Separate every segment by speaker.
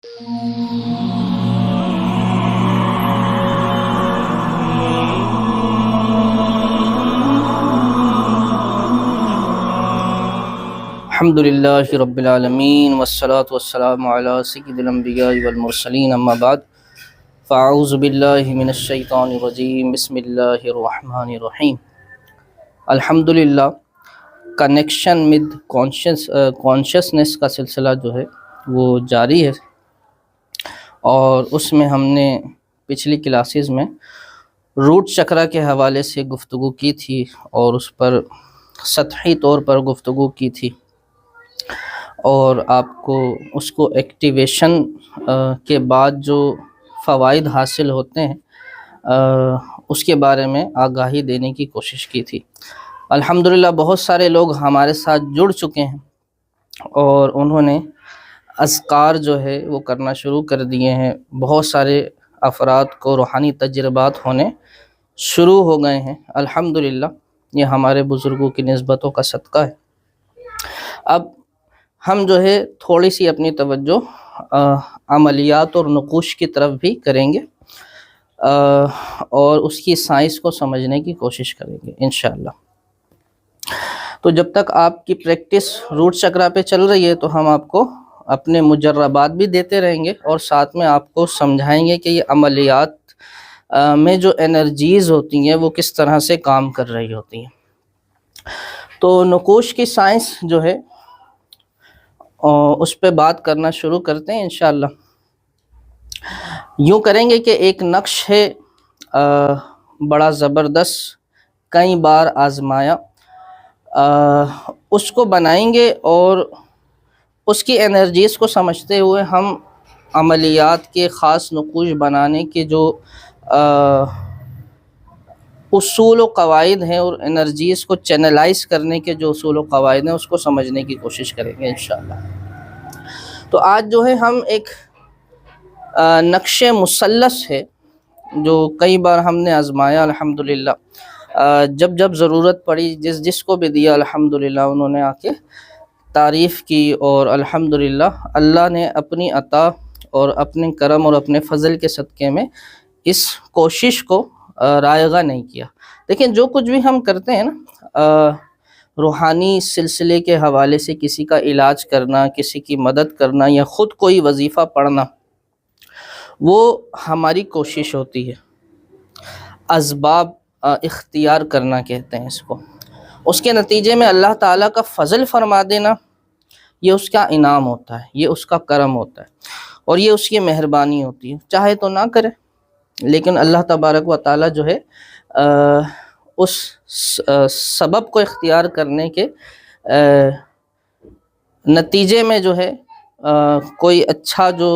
Speaker 1: الحمد للہ رب العالمین والصلاة والسلام علی سید الانبیاء والمرسلین، اما بعد فاعوذ باللہ من الشیطان الرجیم، بسم اللہ الرحمن الرحیم۔ الحمد للہ کنیکشن ود کانشسنس کا سلسلہ جو ہے وہ جاری ہے، اور اس میں ہم نے پچھلی کلاسز میں روٹ چکرا کے حوالے سے گفتگو کی تھی اور اس پر سطحی طور پر گفتگو کی تھی، اور آپ کو اس کو ایکٹیویشن کے بعد جو فوائد حاصل ہوتے ہیں اس کے بارے میں آگاہی دینے کی کوشش کی تھی۔ الحمدللہ بہت سارے لوگ ہمارے ساتھ جڑ چکے ہیں اور انہوں نے اذکار جو ہے وہ کرنا شروع کر دیے ہیں۔ بہت سارے افراد کو روحانی تجربات ہونے شروع ہو گئے ہیں۔ الحمدللہ یہ ہمارے بزرگوں کی نسبتوں کا صدقہ ہے۔ اب ہم جو ہے تھوڑی سی اپنی توجہ عملیات اور نقوش کی طرف بھی کریں گے اور اس کی سائنس کو سمجھنے کی کوشش کریں گے انشاءاللہ۔ تو جب تک آپ کی پریکٹس روٹ چکرا پہ چل رہی ہے تو ہم آپ کو اپنے مجربات بھی دیتے رہیں گے اور ساتھ میں آپ کو سمجھائیں گے کہ یہ عملیات میں جو انرجیز ہوتی ہیں وہ کس طرح سے کام کر رہی ہوتی ہیں۔ تو نقوش کی سائنس جو ہے اس پہ بات کرنا شروع کرتے ہیں انشاءاللہ۔ یوں کریں گے کہ ایک نقش ہے بڑا زبردست، کئی بار آزمایا، اس کو بنائیں گے اور اس کی انرجیز کو سمجھتے ہوئے ہم عملیات کے خاص نقوش بنانے کے جو اصول و قواعد ہیں اور انرجیز کو چینلائز کرنے کے جو اصول و قواعد ہیں اس کو سمجھنے کی کوشش کریں گے انشاءاللہ۔ تو آج جو ہے ہم ایک نقش مثلث ہے جو کئی بار ہم نے آزمایا الحمدللہ، جب جب ضرورت پڑی جس کو بھی دیا الحمدللہ انہوں نے آ کے تعریف کی، اور الحمدللہ اللہ نے اپنی عطا اور اپنے کرم اور اپنے فضل کے صدقے میں اس کوشش کو رائگاں نہیں کیا۔ لیکن جو کچھ بھی ہم کرتے ہیں نا، روحانی سلسلے کے حوالے سے کسی کا علاج کرنا، کسی کی مدد کرنا یا خود کوئی وظیفہ پڑھنا، وہ ہماری کوشش ہوتی ہے۔ اسباب اختیار کرنا کہتے ہیں اس کو۔ اس کے نتیجے میں اللہ تعالیٰ کا فضل فرما دینا، یہ اس کا انعام ہوتا ہے، یہ اس کا کرم ہوتا ہے اور یہ اس کی مہربانی ہوتی ہے۔ چاہے تو نہ کرے، لیکن اللہ تبارک و تعالیٰ جو ہے اس سبب کو اختیار کرنے کے نتیجے میں جو ہے کوئی اچھا جو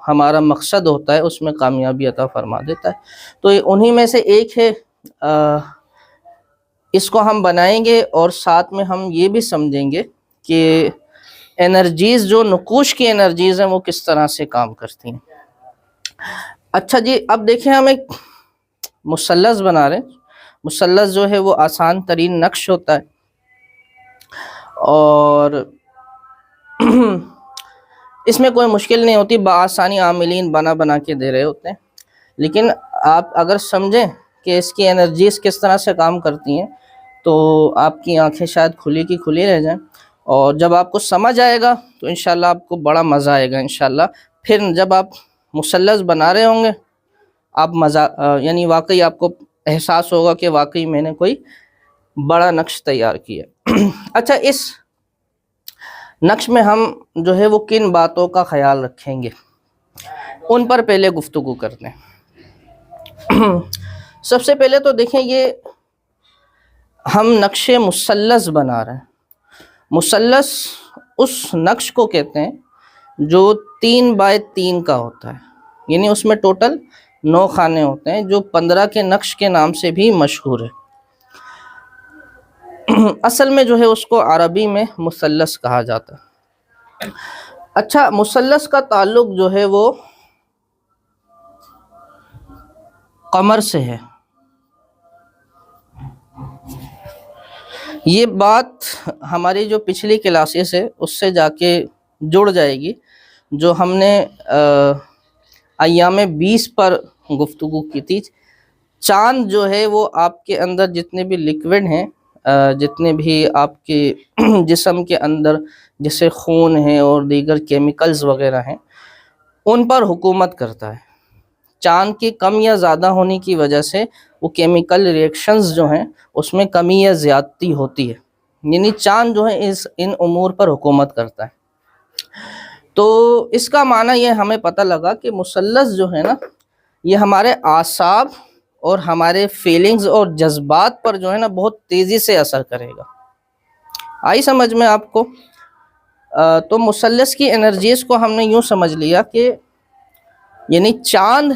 Speaker 1: ہمارا مقصد ہوتا ہے اس میں کامیابی عطا فرما دیتا ہے۔ تو انہی میں سے ایک ہے، اس کو ہم بنائیں گے اور ساتھ میں ہم یہ بھی سمجھیں گے کہ انرجیز جو نقوش کی انرجیز ہیں وہ کس طرح سے کام کرتی ہیں۔ اچھا جی، اب دیکھیں ہم ایک مثلث بنا رہے ہیں۔ مثلث جو ہے وہ آسان ترین نقش ہوتا ہے اور اس میں کوئی مشکل نہیں ہوتی، بآسانی عاملین بنا کے دے رہے ہوتے ہیں۔ لیکن آپ اگر سمجھیں کہ اس کی انرجیز کس طرح سے کام کرتی ہیں تو آپ کی آنکھیں شاید کھلی کی کھلی رہ جائیں، اور جب آپ کو سمجھ آئے گا تو انشاءاللہ آپ کو بڑا مزہ آئے گا انشاءاللہ۔ پھر جب آپ مثلث بنا رہے ہوں گے آپ یعنی واقعی آپ کو احساس ہوگا کہ واقعی میں نے کوئی بڑا نقش تیار کیا۔ اچھا، اس نقش میں ہم جو ہے وہ کن باتوں کا خیال رکھیں گے ان پر پہلے گفتگو کرتے ہیں۔ سب سے پہلے تو دیکھیں، یہ ہم نقش مثلث بنا رہے ہیں۔ مثلث اس نقش کو کہتے ہیں جو 3x3 کا ہوتا ہے، یعنی اس میں ٹوٹل 9 خانے ہوتے ہیں، جو 15 کے نقش کے نام سے بھی مشہور ہے۔ اصل میں جو ہے اس کو عربی میں مثلث کہا جاتا ہے۔ اچھا، مثلث کا تعلق جو ہے وہ قمر سے ہے۔ یہ بات ہماری جو پچھلی کلاسز ہے اس سے جا کے جڑ جائے گی، جو ہم نے ایام 20 پر گفتگو کی تھی، چاند جو ہے وہ آپ کے اندر جتنے بھی لیکوڈ ہیں، جتنے بھی آپ کے جسم کے اندر جیسے خون ہے اور دیگر کیمیکلز وغیرہ ہیں، ان پر حکومت کرتا ہے۔ چاند کی کم یا زیادہ ہونے کی وجہ سے وہ کیمیکل ریئیکشنز جو ہیں اس میں کمی یا زیادتی ہوتی ہے، یعنی چاند جو ہے ان امور پر حکومت کرتا ہے۔ تو اس کا معنی یہ ہمیں پتہ لگا کہ مثلث جو ہے نا، یہ ہمارے اعصاب اور ہمارے فیلنگز اور جذبات پر جو ہے نا بہت تیزی سے اثر کرے گا۔ آئی سمجھ میں آپ کو؟ تو مثلث کی انرجیز کو ہم نے یوں سمجھ لیا کہ یعنی چاند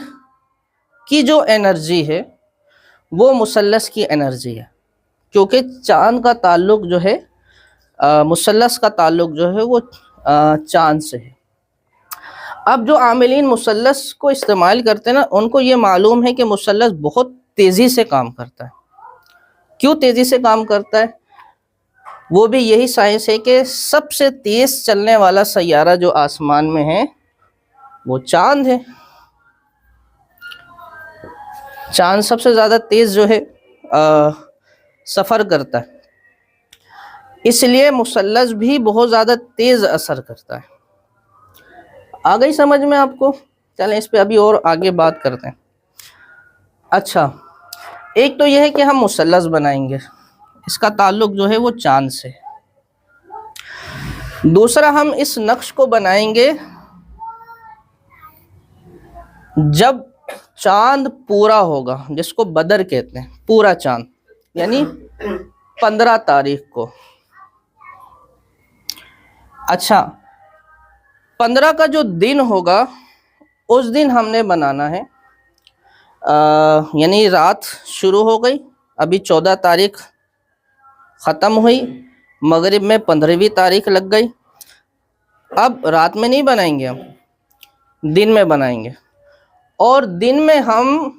Speaker 1: کی جو انرجی ہے وہ مثلث کی انرجی ہے، کیونکہ چاند کا تعلق جو ہے مثلث کا تعلق جو ہے وہ چاند سے ہے۔ اب جو عاملین مثلث کو استعمال کرتے ہیں نا، ان کو یہ معلوم ہے کہ مثلث بہت تیزی سے کام کرتا ہے۔ کیوں تیزی سے کام کرتا ہے؟ وہ بھی یہی سائنس ہے کہ سب سے تیز چلنے والا سیارہ جو آسمان میں ہے وہ چاند ہے۔ چاند سب سے زیادہ تیز جو ہے سفر کرتا ہے، اس لیے مثلث بھی بہت زیادہ تیز اثر کرتا ہے۔ آ گئی سمجھ میں آپ کو؟ چلیں اس پہ ابھی اور آگے بات کرتے ہیں۔ اچھا، ایک تو یہ ہے کہ ہم مثلث بنائیں گے، اس کا تعلق جو ہے وہ چاند سے۔ دوسرا، ہم اس نقش کو بنائیں گے جب چاند پورا ہوگا، جس کو بدر کہتے ہیں، پورا چاند، یعنی 15 تاریخ کو۔ اچھا، 15 کا جو دن ہوگا اس دن ہم نے بنانا ہے، یعنی رات شروع ہو گئی، ابھی 14 تاریخ ختم ہوئی، مغرب میں 15ویں تاریخ لگ گئی۔ اب رات میں نہیں بنائیں گے، ہم دن میں بنائیں گے، اور دن میں ہم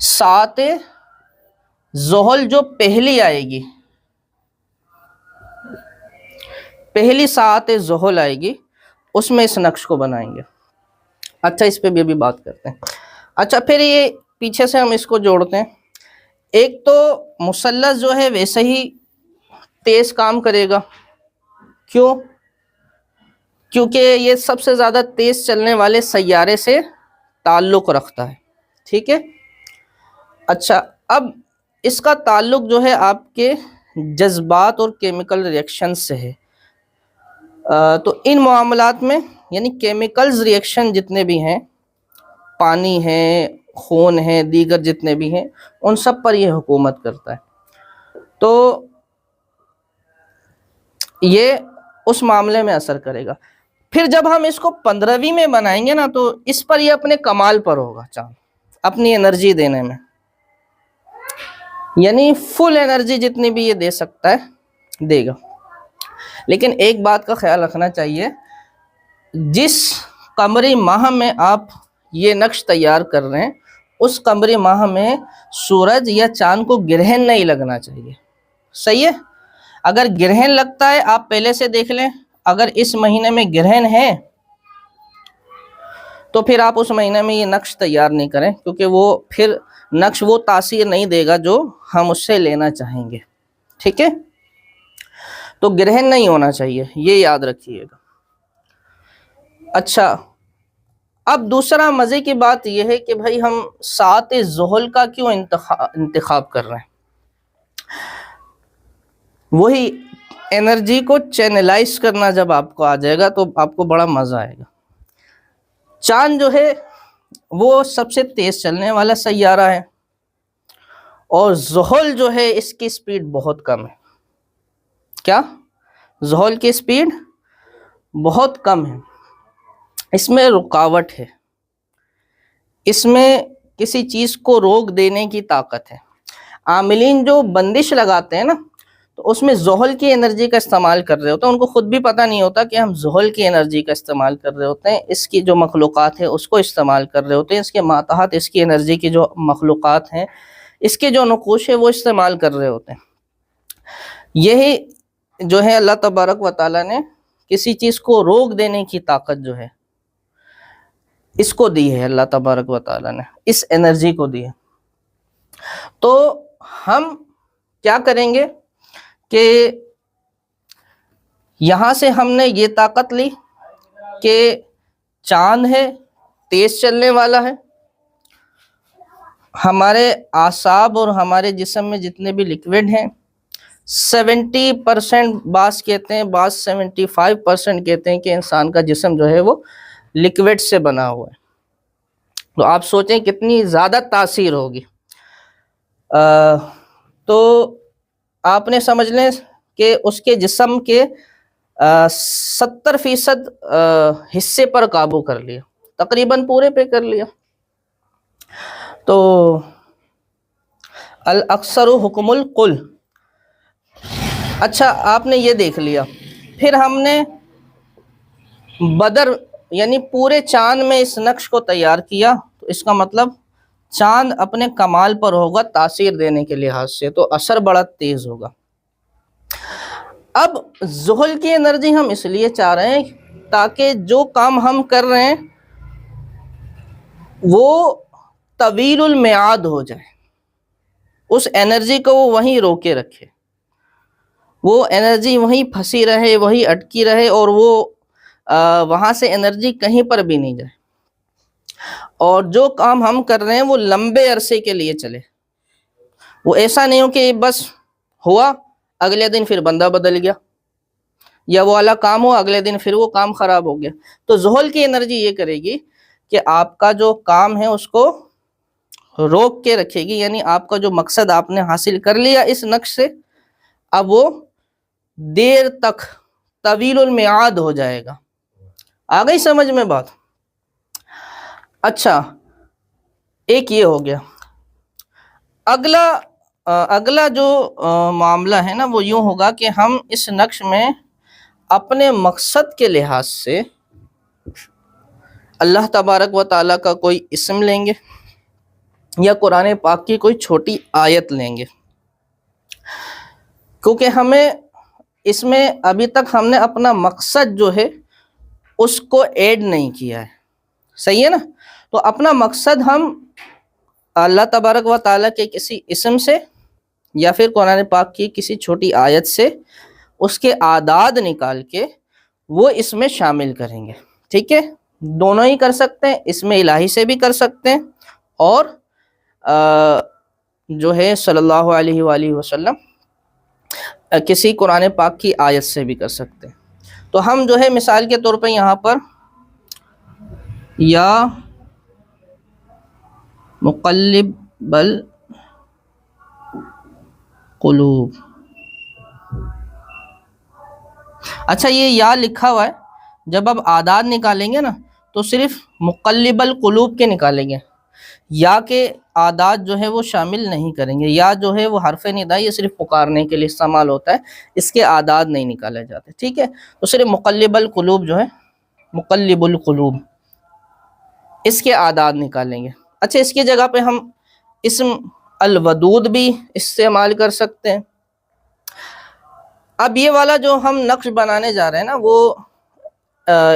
Speaker 1: ساعت ظہر جو پہلی آئے گی، پہلی ساعت ظہر آئے گی، اس میں اس نقش کو بنائیں گے۔ اچھا، اس پہ بھی ابھی بات کرتے ہیں۔ اچھا، پھر یہ پیچھے سے ہم اس کو جوڑتے ہیں۔ ایک تو مثلث جو ہے ویسے ہی تیز کام کرے گا، کیوں؟ کیونکہ یہ سب سے زیادہ تیز چلنے والے سیارے سے تعلق رکھتا ہے، ٹھیک ہے؟ اچھا، اب اس کا تعلق جو ہے آپ کے جذبات اور کیمیکل ریئیکشن سے ہے۔ تو ان معاملات میں یعنی کیمیکلز ریئیکشن جتنے بھی ہیں، پانی ہے، خون ہے، دیگر جتنے بھی ہیں، ان سب پر یہ حکومت کرتا ہے۔ تو یہ اس معاملے میں اثر کرے گا۔ پھر جب ہم اس کو 15ویں میں بنائیں گے نا، تو اس پر یہ اپنے کمال پر ہوگا چاند، اپنی انرجی دینے میں، یعنی فل انرجی جتنی بھی یہ دے سکتا ہے دے گا۔ لیکن ایک بات کا خیال رکھنا چاہیے، جس قمری ماہ میں آپ یہ نقش تیار کر رہے ہیں، اس قمری ماہ میں سورج یا چاند کو گرہن نہیں لگنا چاہیے، صحیح ہے؟ اگر گرہن لگتا ہے، آپ پہلے سے دیکھ لیں، اگر اس مہینے میں گرہن ہے تو پھر آپ اس مہینے میں یہ نقش تیار نہیں کریں، کیونکہ وہ پھر نقش وہ تاثیر نہیں دے گا جو ہم اس سے لینا چاہیں گے، ٹھیک ہے؟ تو گرہن نہیں ہونا چاہیے، یہ یاد رکھیے گا۔ اچھا، اب دوسرا مزے کی بات یہ ہے کہ بھائی ہم ساعت ظہر کا کیوں انتخاب کر رہے ہیں؟ وہی انرجی کو چینلائز کرنا جب آپ کو آ جائے گا تو آپ کو بڑا مزہ آئے گا۔ چاند جو ہے وہ سب سے تیز چلنے والا سیارہ ہے، اور زحل جو ہے اس کی سپیڈ بہت کم ہے۔ کیا؟ زحل کی سپیڈ بہت کم ہے، اس میں رکاوٹ ہے، اس میں کسی چیز کو روک دینے کی طاقت ہے۔ عاملین جو بندش لگاتے ہیں نا، تو اس میں زحل کی انرجی کا استعمال کر رہے ہوتے ہیں، ان کو خود بھی پتہ نہیں ہوتا کہ ہم زحل کی انرجی کا استعمال کر رہے ہوتے ہیں، اس کی جو مخلوقات ہیں اس کو استعمال کر رہے ہوتے ہیں، اس کے ماتحت اس کی انرجی کی جو مخلوقات ہیں، اس کے جو نقوش ہے وہ استعمال کر رہے ہوتے ہیں۔ یہی جو ہے اللہ تبارک و تعالیٰ نے کسی چیز کو روک دینے کی طاقت جو ہے اس کو دی ہے اللہ تبارک و تعالیٰ نے، اس انرجی کو دی ہے۔ تو ہم کیا کریں گے کہ یہاں سے ہم نے یہ طاقت لی کہ چاند ہے، تیز چلنے والا ہے، ہمارے اعصاب اور ہمارے جسم میں جتنے بھی لیکوڈ ہیں 70% بعض کہتے ہیں، بعض 75% کہتے ہیں کہ انسان کا جسم جو ہے وہ لیکوڈ سے بنا ہوا ہے۔ تو آپ سوچیں کتنی زیادہ تاثیر ہوگی۔ تو آپ نے سمجھ لیں کہ اس کے جسم کے 70% حصے پر قابو کر لیا، تقریباً پورے پہ کر لیا۔ تو الاکثر حکم القل۔ اچھا آپ نے یہ دیکھ لیا، پھر ہم نے بدر یعنی پورے چاند میں اس نقش کو تیار کیا، تو اس کا مطلب چاند اپنے کمال پر ہوگا تاثیر دینے کے لحاظ سے، تو اثر بڑا تیز ہوگا۔ اب زحل کی انرجی ہم اس لیے چاہ رہے ہیں تاکہ جو کام ہم کر رہے ہیں وہ طویل المیعاد ہو جائے، اس انرجی کو وہ وہیں روکے رکھے، وہ انرجی وہیں پھنسی رہے، وہیں اٹکی رہے، اور وہ وہاں سے انرجی کہیں پر بھی نہیں جائے، اور جو کام ہم کر رہے ہیں وہ لمبے عرصے کے لیے چلے۔ وہ ایسا نہیں ہو کہ بس ہوا اگلے دن پھر بندہ بدل گیا، یا وہ والا کام ہو اگلے دن پھر وہ کام خراب ہو گیا۔ تو زحل کی انرجی یہ کرے گی کہ آپ کا جو کام ہے اس کو روک کے رکھے گی، یعنی آپ کا جو مقصد آپ نے حاصل کر لیا اس نقش سے، اب وہ دیر تک طویل المیعاد ہو جائے گا۔ آ گئی سمجھ میں بات؟ اچھا ایک یہ ہو گیا۔ اگلا جو معاملہ ہے نا وہ یوں ہوگا کہ ہم اس نقش میں اپنے مقصد کے لحاظ سے اللہ تبارک و تعالیٰ کا کوئی اسم لیں گے یا قرآن پاک کی کوئی چھوٹی آیت لیں گے، کیونکہ ہمیں اس میں ابھی تک ہم نے اپنا مقصد جو ہے اس کو ایڈ نہیں کیا ہے، صحیح ہے نا؟ تو اپنا مقصد ہم اللہ تبارک و تعالیٰ کے کسی اسم سے یا پھر قرآن پاک کی کسی چھوٹی آیت سے اس کے اعداد نکال کے وہ اس میں شامل کریں گے، ٹھیک ہے؟ دونوں ہی کر سکتے ہیں، اس میں الہی سے بھی کر سکتے ہیں، اور جو ہے صلی اللہ علیہ وآلہ وسلم کسی قرآن پاک کی آیت سے بھی کر سکتے ہیں۔ تو ہم جو ہے مثال کے طور پہ یہاں پر یا مقلب القلوب، اچھا یہ یا لکھا ہوا ہے، جب اب اعداد نکالیں گے نا تو صرف مقلب القلوب کے نکالیں گے، یا کے اعداد جو ہے وہ شامل نہیں کریں گے۔ یا جو ہے وہ حرف ندا، یہ صرف پکارنے کے لیے استعمال ہوتا ہے، اس کے اعداد نہیں نکالے جاتے، ٹھیک ہے؟ تو صرف مقلب القلوب جو ہے، مقلب القلوب، اس کے اعداد نکالیں گے۔ اچھا اس کی جگہ پہ ہم اسم الودود بھی استعمال کر سکتے ہیں۔ اب یہ والا جو ہم نقش بنانے جا رہے ہیں نا وہ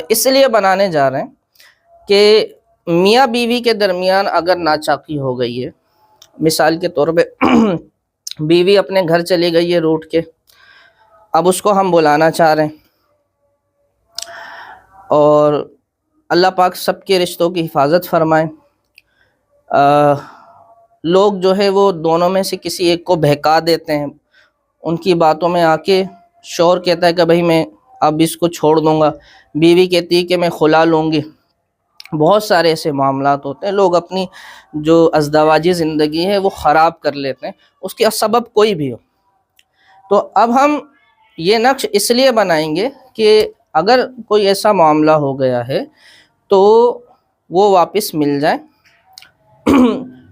Speaker 1: اس لیے بنانے جا رہے ہیں کہ میاں بیوی کے درمیان اگر ناچاکی ہو گئی ہے، مثال کے طور پہ بیوی اپنے گھر چلی گئی ہے روٹ کے، اب اس کو ہم بلانا چاہ رہے ہیں، اور اللہ پاک سب کے رشتوں کی حفاظت فرمائے۔ لوگ جو ہے وہ دونوں میں سے کسی ایک کو بہکا دیتے ہیں، ان کی باتوں میں آ کے شوہر کہتا ہے کہ بھئی میں اب اس کو چھوڑ دوں گا، بیوی کہتی ہے کہ میں خلا لوں گی۔ بہت سارے ایسے معاملات ہوتے ہیں، لوگ اپنی جو ازدواجی زندگی ہے وہ خراب کر لیتے ہیں، اس کے سبب کوئی بھی ہو۔ تو اب ہم یہ نقش اس لیے بنائیں گے کہ اگر کوئی ایسا معاملہ ہو گیا ہے تو وہ واپس مل جائے،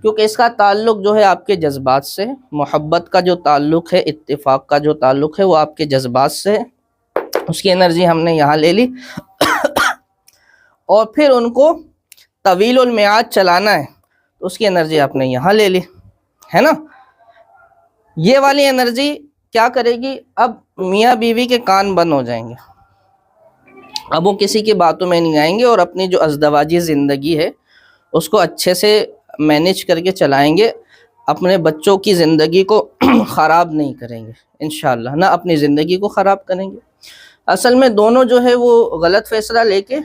Speaker 1: کیونکہ اس کا تعلق جو ہے آپ کے جذبات سے، محبت کا جو تعلق ہے، اتفاق کا جو تعلق ہے وہ آپ کے جذبات سے ہے۔ اس کی انرجی ہم نے یہاں لے لی، اور پھر ان کو طویل المیعاد چلانا ہے تو اس کی انرجی آپ نے یہاں لے لی، ہے نا؟ یہ والی انرجی کیا کرے گی؟ اب میاں بیوی کے کان بند ہو جائیں گے، اب وہ کسی کی باتوں میں نہیں آئیں گے اور اپنی جو ازدواجی زندگی ہے اس کو اچھے سے مینیج کر کے چلائیں گے، اپنے بچوں کی زندگی کو خراب نہیں کریں گے انشاءاللہ، نہ اپنی زندگی کو خراب کریں گے۔ اصل میں دونوں جو ہے وہ غلط فیصلہ لے کے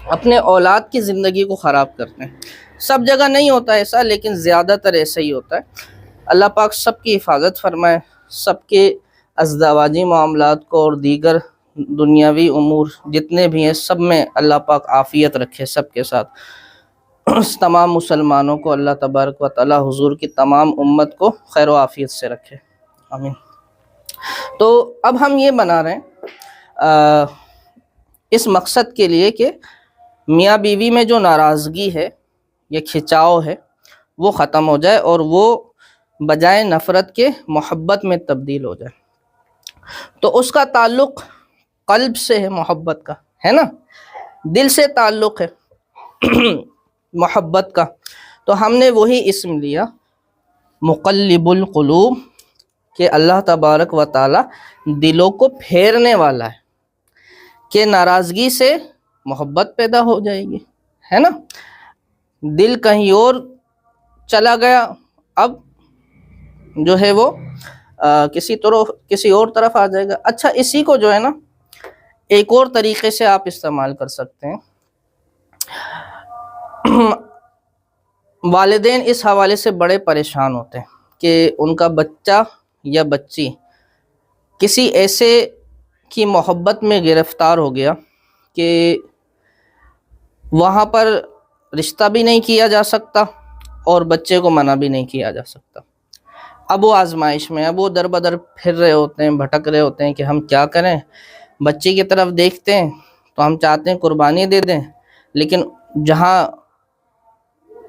Speaker 1: اپنے اولاد کی زندگی کو خراب کرتے ہیں۔ سب جگہ نہیں ہوتا ایسا، لیکن زیادہ تر ایسا ہی ہوتا ہے۔ اللہ پاک سب کی حفاظت فرمائے، سب کے ازدواجی معاملات کو اور دیگر دنیاوی امور جتنے بھی ہیں سب میں اللہ پاک عافیت رکھے سب کے ساتھ۔ تمام مسلمانوں کو اللہ تبارک و تعالی حضور کی تمام امت کو خیر و عافیت سے رکھے، آمین۔ تو اب ہم یہ بنا رہے ہیں اس مقصد کے لیے کہ میاں بیوی میں جو ناراضگی ہے یا کھچاؤ ہے وہ ختم ہو جائے اور وہ بجائے نفرت کے محبت میں تبدیل ہو جائے۔ تو اس کا تعلق قلب سے ہے، محبت کا ہے نا، دل سے تعلق ہے محبت کا۔ تو ہم نے وہی اسم لیا مقلب القلوب، کہ اللہ تبارک و تعالی دلوں کو پھیرنے والا ہے، کہ ناراضگی سے محبت پیدا ہو جائے گی، ہے نا۔ دل کہیں اور چلا گیا، اب جو ہے وہ کسی اور طرف آ جائے گا۔ اچھا، اسی کو جو ہے نا ایک اور طریقے سے آپ استعمال کر سکتے ہیں۔ والدین اس حوالے سے بڑے پریشان ہوتے ہیں کہ ان کا بچہ یا بچی کسی ایسے کی محبت میں گرفتار ہو گیا کہ وہاں پر رشتہ بھی نہیں کیا جا سکتا اور بچے کو منع بھی نہیں کیا جا سکتا۔ اب وہ آزمائش میں، اب وہ در بدر پھر رہے ہوتے ہیں، بھٹک رہے ہوتے ہیں کہ ہم کیا کریں۔ بچے کی طرف دیکھتے ہیں تو ہم چاہتے ہیں قربانی دے دیں، لیکن جہاں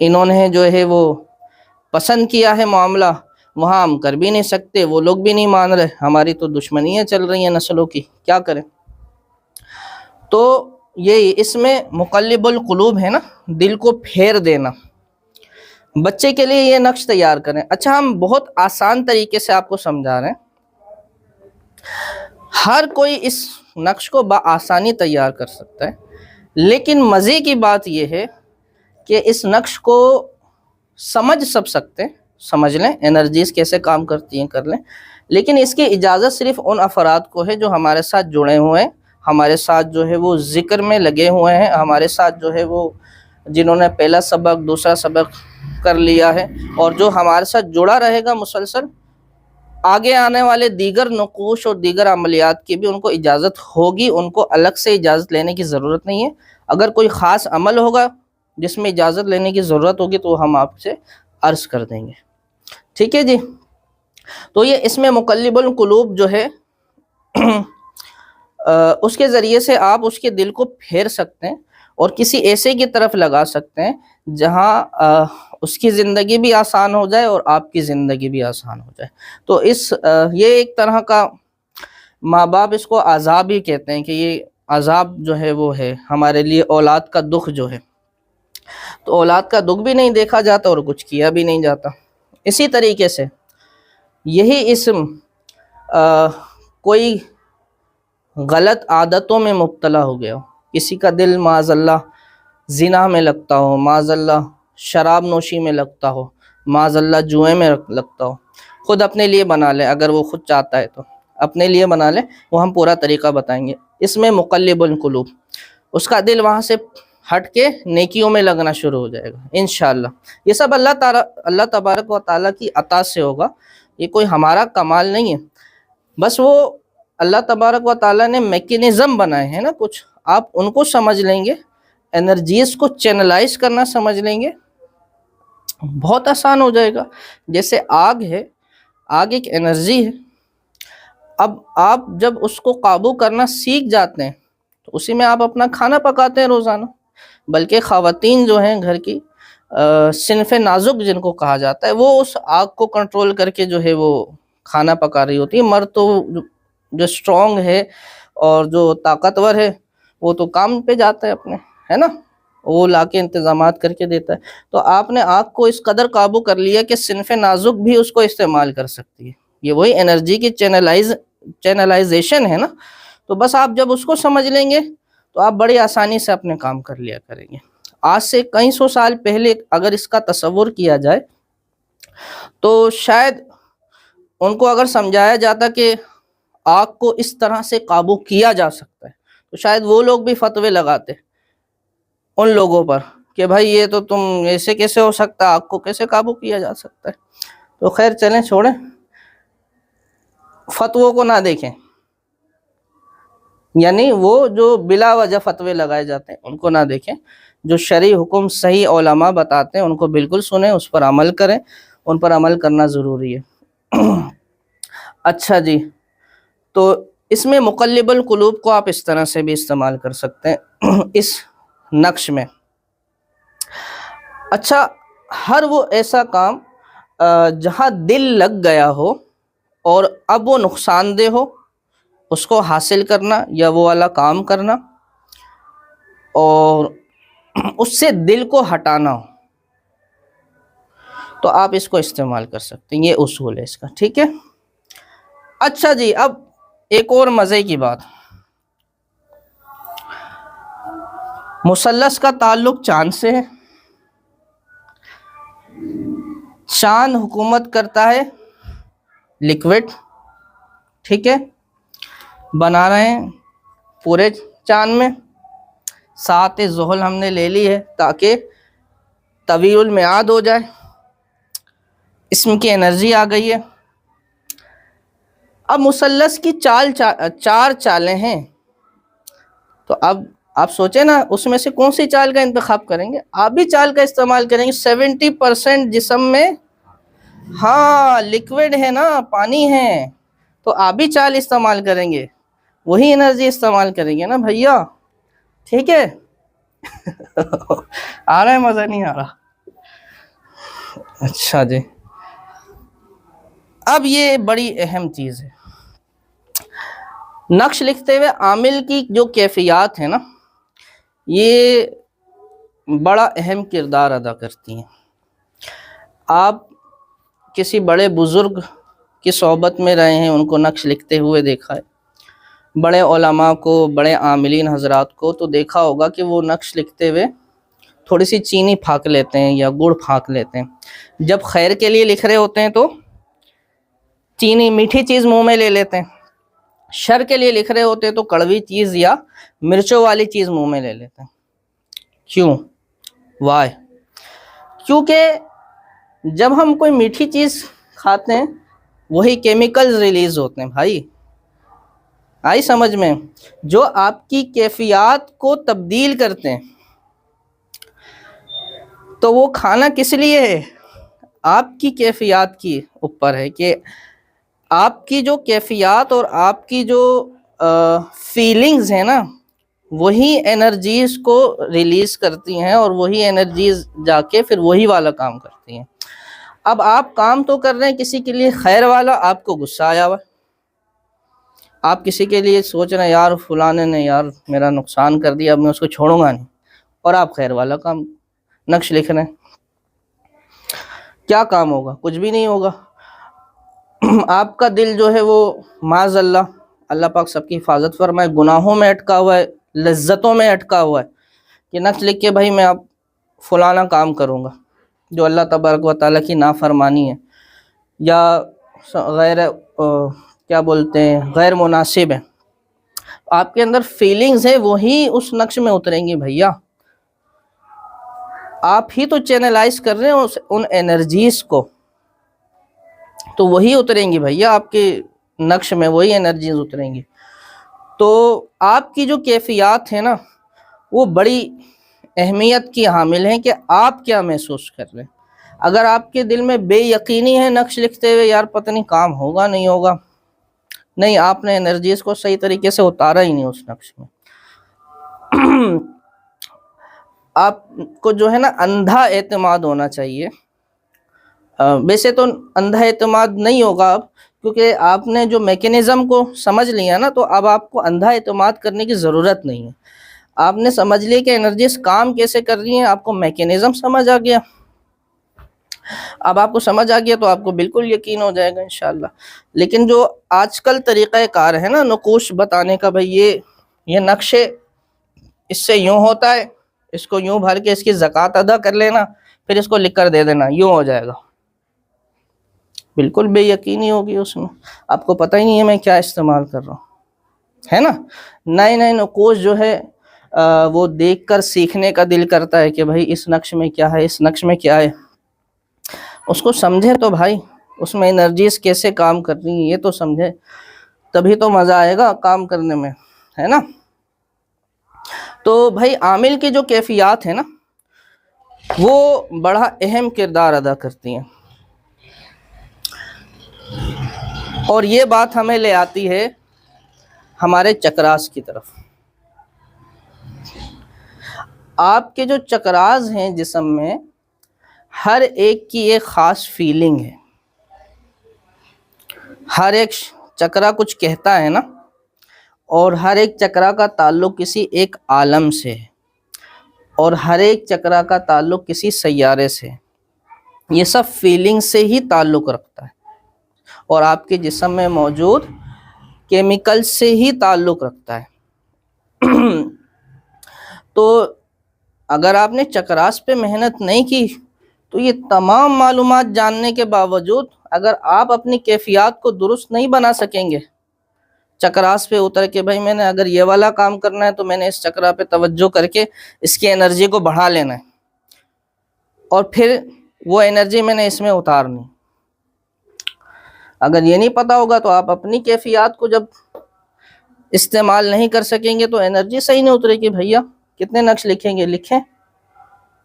Speaker 1: انہوں نے جو ہے وہ پسند کیا ہے معاملہ وہاں ہم کر بھی نہیں سکتے، وہ لوگ بھی نہیں مان رہے، ہماری تو دشمنیاں چل رہی ہیں نسلوں کی، کیا کریں۔ تو یہ اس میں مقلب القلوب ہے نا، دل کو پھیر دینا۔ بچے کے لیے یہ نقش تیار کریں۔ اچھا، ہم بہت آسان طریقے سے آپ کو سمجھا رہے ہیں، ہر کوئی اس نقش کو بآسانی تیار کر سکتا ہے، لیکن مزے کی بات یہ ہے کہ اس نقش کو سمجھ سب سکتے ہیں، سمجھ لیں انرجیز کیسے کام کرتی ہیں کر لیں، لیکن اس کی اجازت صرف ان افراد کو ہے جو ہمارے ساتھ جڑے ہوئے ہیں، ہمارے ساتھ جو ہے وہ ذکر میں لگے ہوئے ہیں، ہمارے ساتھ جو ہے وہ جنہوں نے پہلا سبق دوسرا سبق کر لیا ہے، اور جو ہمارے ساتھ جڑا رہے گا مسلسل۔ آگے آنے والے دیگر نقوش اور دیگر عملیات کی بھی ان کو اجازت ہوگی، ان کو الگ سے اجازت لینے کی ضرورت نہیں ہے۔ اگر کوئی خاص عمل ہوگا جس میں اجازت لینے کی ضرورت ہوگی تو ہم آپ سے عرض کر دیں گے، ٹھیک ہے جی۔ تو یہ اس میں مقلب القلوب جو ہے اس کے ذریعے سے آپ اس کے دل کو پھیر سکتے ہیں اور کسی ایسے کی طرف لگا سکتے ہیں جہاں اس کی زندگی بھی آسان ہو جائے اور آپ کی زندگی بھی آسان ہو جائے۔ تو یہ ایک طرح کا ماں باپ اس کو عذاب ہی کہتے ہیں کہ یہ عذاب جو ہے وہ ہے ہمارے لیے، اولاد کا دکھ جو ہے، تو اولاد کا دکھ بھی نہیں دیکھا جاتا اور کچھ کیا بھی نہیں جاتا۔ اسی طریقے سے یہی اسم کوئی غلط عادتوں میں مبتلا ہو گیا ہو، کسی کا دل معاذ اللہ زنا میں لگتا ہو، معاذ اللہ شراب نوشی میں لگتا ہو، معاذ اللہ جوئے میں لگتا ہو، خود اپنے لیے بنا لے، اگر وہ خود چاہتا ہے تو اپنے لیے بنا لے، وہ ہم پورا طریقہ بتائیں گے۔ اس میں مقلب القلوب، اس کا دل وہاں سے ہٹ کے نیکیوں میں لگنا شروع ہو جائے گا انشاءاللہ۔ یہ سب اللہ تبارک و تعالیٰ کی عطا سے ہوگا، یہ کوئی ہمارا کمال نہیں ہے، بس وہ اللہ تبارک و تعالیٰ نے میکینزم بنائے ہیں نا کچھ، آپ ان کو سمجھ لیں گے، انرجیز کو چینلائز کرنا سمجھ لیں گے، بہت آسان ہو جائے گا۔ جیسے آگ ہے، آگ ایک انرجی ہے، اب آپ جب اس کو قابو کرنا سیکھ جاتے ہیں تو اسی میں آپ اپنا کھانا پکاتے ہیں روزانہ۔ بلکہ خواتین جو ہیں گھر کی صنف نازک جن کو کہا جاتا ہے، وہ اس آگ کو کنٹرول کر کے جو ہے وہ کھانا پکا رہی ہوتی ہے۔ مرد تو جو اسٹرانگ ہے اور جو طاقتور ہے وہ تو کام پہ جاتا ہے اپنے، ہے نا، وہ لا کے انتظامات کر کے دیتا ہے۔ تو آپ نے آگ کو اس قدر قابو کر لیا کہ صنف نازک بھی اس کو استعمال کر سکتی ہے۔ یہ وہی انرجی کی چینلائزیشن ہے نا، تو بس آپ جب اس کو سمجھ لیں گے تو آپ بڑی آسانی سے اپنے کام کر لیا کریں گے۔ آج سے کئی سو سال پہلے اگر اس کا تصور کیا جائے تو شاید ان کو اگر سمجھایا جاتا کہ آگ کو اس طرح سے قابو کیا جا سکتا ہے تو شاید وہ لوگ بھی فتوے لگاتے ان لوگوں پر کہ بھائی یہ تو تم ایسے کیسے ہو سکتا ہے، آگ کو کیسے قابو کیا جا سکتا ہے۔ تو خیر چلیں چھوڑیں، فتووں کو نہ دیکھیں، یعنی وہ جو بلا وجہ فتوے لگائے جاتے ہیں ان کو نہ دیکھیں، جو شرعی حکم صحیح علماء بتاتے ہیں ان کو بالکل سنیں، اس پر عمل کریں، ان پر عمل کرنا ضروری ہے۔ اچھا جی، تو اس میں مقلب القلوب کو آپ اس طرح سے بھی استعمال کر سکتے ہیں اس نقش میں۔ اچھا، ہر وہ ایسا کام جہاں دل لگ گیا ہو اور اب وہ نقصان دہ ہو، اس کو حاصل کرنا یا وہ والا کام کرنا اور اس سے دل کو ہٹانا ہو تو آپ اس کو استعمال کر سکتے ہیں، یہ اصول ہے اس کا، ٹھیک ہے۔ اچھا جی، اب ایک اور مزے کی بات، مثلث کا تعلق چاند سے ہے، چاند حکومت کرتا ہے لکوڈ، ٹھیک ہے، بنا رہے ہیں پورے چاند میں، ساعت زحل ہم نے لے لی ہے تاکہ طویل المیعاد ہو جائے، اسم کی انرجی آ گئی ہے۔ اب مثلث کی چار چالیں ہیں، تو اب آپ سوچیں نا اس میں سے کون سی چال کا انتخاب کریں گے؟ آپ بھی چال کا استعمال کریں گے۔ 70% جسم میں ہاں لکوڈ ہے نا، پانی ہے، تو آپ بھی چال استعمال کریں گے، وہی انرجی استعمال کریں گے نا بھیا، ٹھیک ہے۔ آ رہا ہے مزہ نہیں آ رہا؟ اچھا جی، اب یہ بڑی اہم چیز ہے، نقش لکھتے ہوئے عامل کی جو کیفیات ہیں نا یہ بڑا اہم کردار ادا کرتی ہیں۔ آپ کسی بڑے بزرگ کی صحبت میں رہے ہیں، ان کو نقش لکھتے ہوئے دیکھا ہے، بڑے علماء کو، بڑے عاملین حضرات کو تو دیکھا ہوگا کہ وہ نقش لکھتے ہوئے تھوڑی سی چینی پھاک لیتے ہیں یا گڑ پھاک لیتے ہیں۔ جب خیر کے لیے لکھ رہے ہوتے ہیں تو چینی میٹھی چیز منہ میں لے لیتے ہیں، شر کے لیے لکھ رہے ہوتے ہیں تو کڑوی چیز یا مرچوں والی چیز منہ میں لے لیتے ہیں۔ کیوں؟ وائے؟ کیونکہ جب ہم کوئی میٹھی چیز کھاتے ہیں وہی کیمیکلز ریلیز ہوتے ہیں بھائی، آئی سمجھ میں، جو آپ کی کیفیات کو تبدیل کرتے ہیں۔ تو وہ کھانا کس لیے ہے؟ آپ کی کیفیات کی اوپر ہے کہ آپ کی جو کیفیات اور آپ کی جو فیلنگز ہیں نا وہی انرجیز کو ریلیز کرتی ہیں اور وہی انرجیز جا کے پھر وہی والا کام کرتی ہیں۔ اب آپ کام تو کر رہے ہیں کسی کے لیے خیر والا، آپ کو غصہ آیا ہوا، آپ کسی کے لیے سوچ رہے ہیں یار فلانے نے یار میرا نقصان کر دیا، اب میں اس کو چھوڑوں گا نہیں، اور آپ خیر والا کام نقش لکھ رہے ہیں، کیا کام ہوگا؟ کچھ بھی نہیں ہوگا۔ آپ کا دل جو ہے وہ معاذ اللہ، اللہ پاک سب کی حفاظت فرمائے، گناہوں میں اٹکا ہوا ہے، لذتوں میں اٹکا ہوا ہے کہ نقش لکھ کے بھائی میں اب فلانا کام کروں گا جو اللہ تبارک و تعالیٰ کی نافرمانی ہے یا غیر کیا بولتے ہیں غیر مناسب ہے، آپ کے اندر فیلنگز ہیں وہی اس نقش میں اتریں گی بھیا، آپ ہی تو چینلائز کر رہے ہیں ان انرجیز کو، تو وہی اتریں گی بھیا، آپ کے نقش میں وہی انرجیز اتریں گی۔ تو آپ کی جو کیفیات ہیں نا وہ بڑی اہمیت کی حامل ہیں کہ آپ کیا محسوس کر رہے ہیں۔ اگر آپ کے دل میں بے یقینی ہے نقش لکھتے ہوئے یار پتہ نہیں کام ہوگا نہیں ہوگا، نہیں، آپ نے انرجیز کو صحیح طریقے سے اتارا ہی نہیں اس نقش میں۔ آپ کو جو ہے نا اندھا اعتماد ہونا چاہیے، ویسے تو اندھا اعتماد نہیں ہوگا اب، کیونکہ آپ نے جو میکینزم کو سمجھ لیا نا تو اب آپ کو اندھا اعتماد کرنے کی ضرورت نہیں ہے، آپ نے سمجھ لیا کہ انرجیز کام کیسے کر رہی ہیں، آپ کو میکینزم سمجھ آ گیا، اب آپ کو سمجھ آ گیا تو آپ کو بالکل یقین ہو جائے گا انشاءاللہ۔ لیکن جو آج کل طریقہ کار ہے نا نقوش بتانے کا، بھئی یہ نقشے اس سے یوں ہوتا ہے، اس کو یوں بھر کے اس کی زکوٰۃ ادا کر لینا، پھر اس کو لکھ کر دے دینا، یوں ہو جائے گا، بالکل بے یقینی ہوگی اس میں، آپ کو پتہ ہی نہیں ہے میں کیا استعمال کر رہا ہوں، ہے نا۔ نئے نئے نقوش جو ہے وہ دیکھ کر سیکھنے کا دل کرتا ہے کہ بھائی اس نقش میں کیا ہے، اس نقش میں کیا ہے، اس کو سمجھے تو بھائی اس میں انرجیز کیسے کام کر رہی ہیں یہ تو سمجھے، تبھی تو مزہ آئے گا کام کرنے میں، ہے نا۔ تو بھائی عامل کی جو کیفیات ہیں نا وہ بڑا اہم کردار ادا کرتی ہیں، اور یہ بات ہمیں لے آتی ہے ہمارے چکراس کی طرف۔ آپ کے جو چکراس ہیں جسم میں، ہر ایک کی ایک خاص فیلنگ ہے، ہر ایک چکرا کچھ کہتا ہے نا، اور ہر ایک چکرا کا تعلق کسی ایک عالم سے ہے، اور ہر ایک چکرا کا تعلق کسی سیارے سے ہے، یہ سب فیلنگ سے ہی تعلق رکھتا ہے، اور آپ کے جسم میں موجود کیمیکل سے ہی تعلق رکھتا ہے۔ تو اگر آپ نے چکراس پہ محنت نہیں کی تو یہ تمام معلومات جاننے کے باوجود اگر آپ اپنی کیفیات کو درست نہیں بنا سکیں گے، چکراس پہ اتر کے بھائی میں نے اگر یہ والا کام کرنا ہے تو میں نے اس چکرا پہ توجہ کر کے اس کی انرجی کو بڑھا لینا ہے، اور پھر وہ انرجی میں نے اس میں اتارنی، اگر یہ نہیں پتا ہوگا تو آپ اپنی کیفیات کو جب استعمال نہیں کر سکیں گے تو انرجی صحیح نہیں اترے گی۔ بھیا کتنے نقش لکھیں گے لکھیں،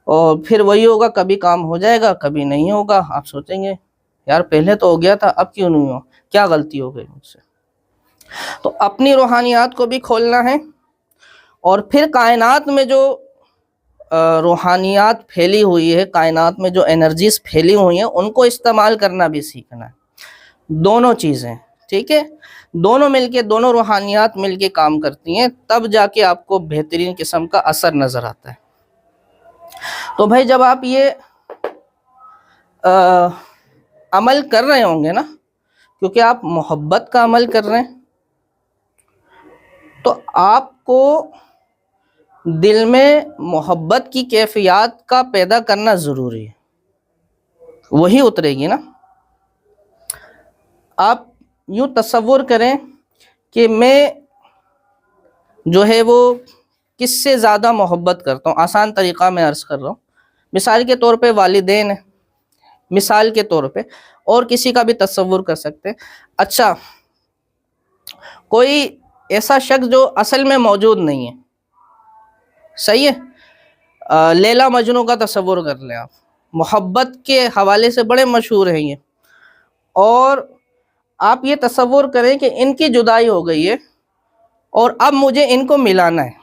Speaker 1: اور پھر وہی ہوگا، کبھی کام ہو جائے گا کبھی نہیں ہوگا، آپ سوچیں گے یار پہلے تو ہو گیا تھا اب کیوں نہیں ہو، کیا غلطی ہو گئی مجھ سے۔ تو اپنی روحانیات کو بھی کھولنا ہے، اور پھر کائنات میں جو روحانیات پھیلی ہوئی ہے، کائنات میں جو انرجیز پھیلی ہوئی ہیں ان کو استعمال کرنا بھی سیکھنا ہے، دونوں چیزیں، ٹھیک ہے، دونوں مل کے، دونوں روحانیات مل کے کام کرتی ہیں، تب جا کے آپ کو بہترین قسم کا اثر نظر آتا ہے۔ تو بھائی جب آپ یہ عمل کر رہے ہوں گے نا، کیونکہ آپ محبت کا عمل کر رہے ہیں، تو آپ کو دل میں محبت کی کیفیات کا پیدا کرنا ضروری ہے، وہی اترے گی نا۔ آپ یوں تصور کریں کہ میں جو ہے وہ کس سے زیادہ محبت کرتا ہوں، آسان طریقہ میں عرض کر رہا ہوں، مثال کے طور پہ والدین ہیں، مثال کے طور پہ، اور کسی کا بھی تصور کر سکتے ہیں۔ اچھا کوئی ایسا شخص جو اصل میں موجود نہیں ہے، صحیح ہے، لیلا مجنوں کا تصور کر لیں آپ، محبت کے حوالے سے بڑے مشہور ہیں یہ، اور آپ یہ تصور کریں کہ ان کی جدائی ہو گئی ہے اور اب مجھے ان کو ملانا ہے،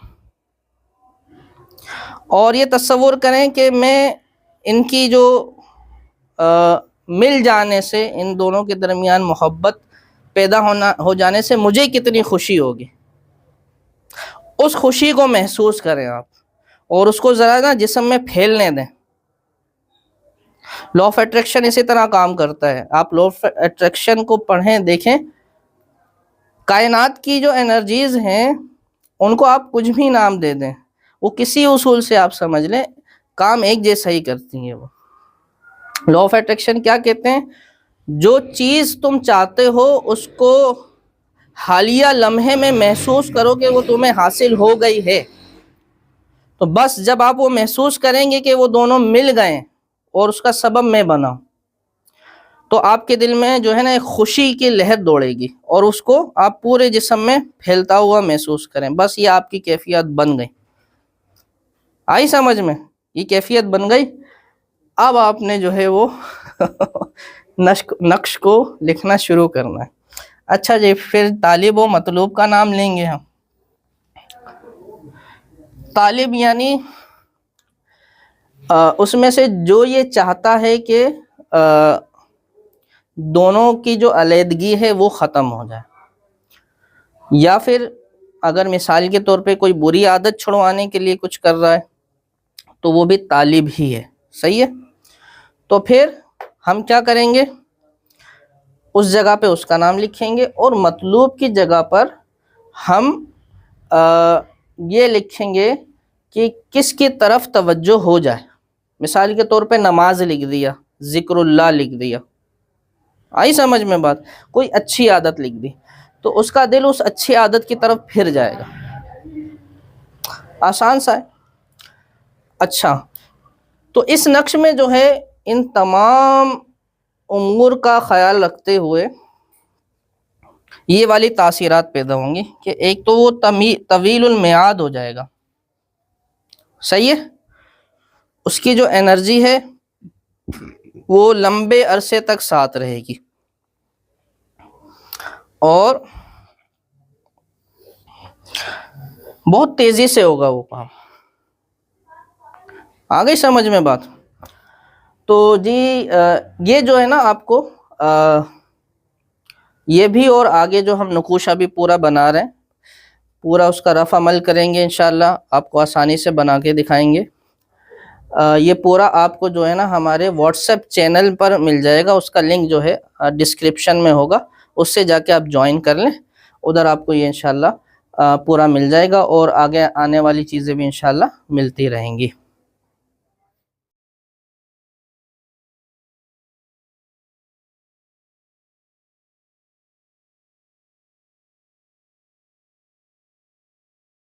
Speaker 1: اور یہ تصور کریں کہ میں ان کی جو مل جانے سے، ان دونوں کے درمیان محبت پیدا ہو جانے سے مجھے کتنی خوشی ہوگی، اس خوشی کو محسوس کریں آپ، اور اس کو ذرا نا جسم میں پھیلنے دیں۔ لا آف اٹریکشن اسی طرح کام کرتا ہے، آپ لا آف اٹریکشن کو پڑھیں دیکھیں، کائنات کی جو انرجیز ہیں ان کو آپ کچھ بھی نام دے دیں، وہ کسی اصول سے آپ سمجھ لیں، کام ایک جیسا ہی کرتی ہیں وہ۔ لا آف اٹریکشن کیا کہتے ہیں؟ جو چیز تم چاہتے ہو اس کو حالیہ لمحے میں محسوس کرو کہ وہ تمہیں حاصل ہو گئی ہے، تو بس جب آپ وہ محسوس کریں گے کہ وہ دونوں مل گئے اور اس کا سبب میں بنا، تو آپ کے دل میں جو ہے نا ایک خوشی کی لہر دوڑے گی، اور اس کو آپ پورے جسم میں پھیلتا ہوا محسوس کریں، بس یہ آپ کی کیفیت بن گئی۔ آئی سمجھ میں؟ یہ کیفیت بن گئی۔ اب آپ نے جو ہے وہ نقش کو لکھنا شروع کرنا ہے۔ اچھا جی، پھر طالب و مطلوب کا نام لیں گے ہم۔ طالب یعنی اس میں سے جو یہ چاہتا ہے کہ دونوں کی جو علیحدگی ہے وہ ختم ہو جائے، یا پھر اگر مثال کے طور پہ کوئی بری عادت چھڑوانے کے لیے کچھ کر رہا ہے تو وہ بھی طالب ہی ہے، صحیح ہے۔ تو پھر ہم کیا کریں گے، اس جگہ پہ اس کا نام لکھیں گے، اور مطلوب کی جگہ پر ہم یہ لکھیں گے کہ کس کی طرف توجہ ہو جائے. مثال کے طور پہ نماز لکھ دیا، ذکر اللہ لکھ دیا، آئی سمجھ میں بات؟ کوئی اچھی عادت لکھ دی تو اس کا دل اس اچھی عادت کی طرف پھر جائے گا. آسان سا ہے. اچھا، تو اس نقش میں جو ہے ان تمام امور کا خیال رکھتے ہوئے یہ والی تاثیرات پیدا ہوں گی کہ ایک تو وہ طویل المیعاد ہو جائے گا، صحیح ہے، اس کی جو انرجی ہے وہ لمبے عرصے تک ساتھ رہے گی، اور بہت تیزی سے ہوگا وہ کام. آ گئی سمجھ میں بات؟ تو جی یہ جو ہے نا آپ کو یہ بھی، اور آگے جو ہم نقوش ابھی پورا بنا رہے ہیں، پورا اس کا رف عمل کریں گے انشاءاللہ، آپ کو آسانی سے بنا کے دکھائیں گے. یہ پورا آپ کو جو ہے نا ہمارے واٹس ایپ چینل پر مل جائے گا، اس کا لنک جو ہے ڈسکرپشن میں ہوگا، اس سے جا کے آپ جوائن کر لیں، ادھر آپ کو یہ انشاءاللہ پورا مل جائے گا، اور آگے آنے والی چیزیں بھی انشاءاللہ ملتی رہیں گی.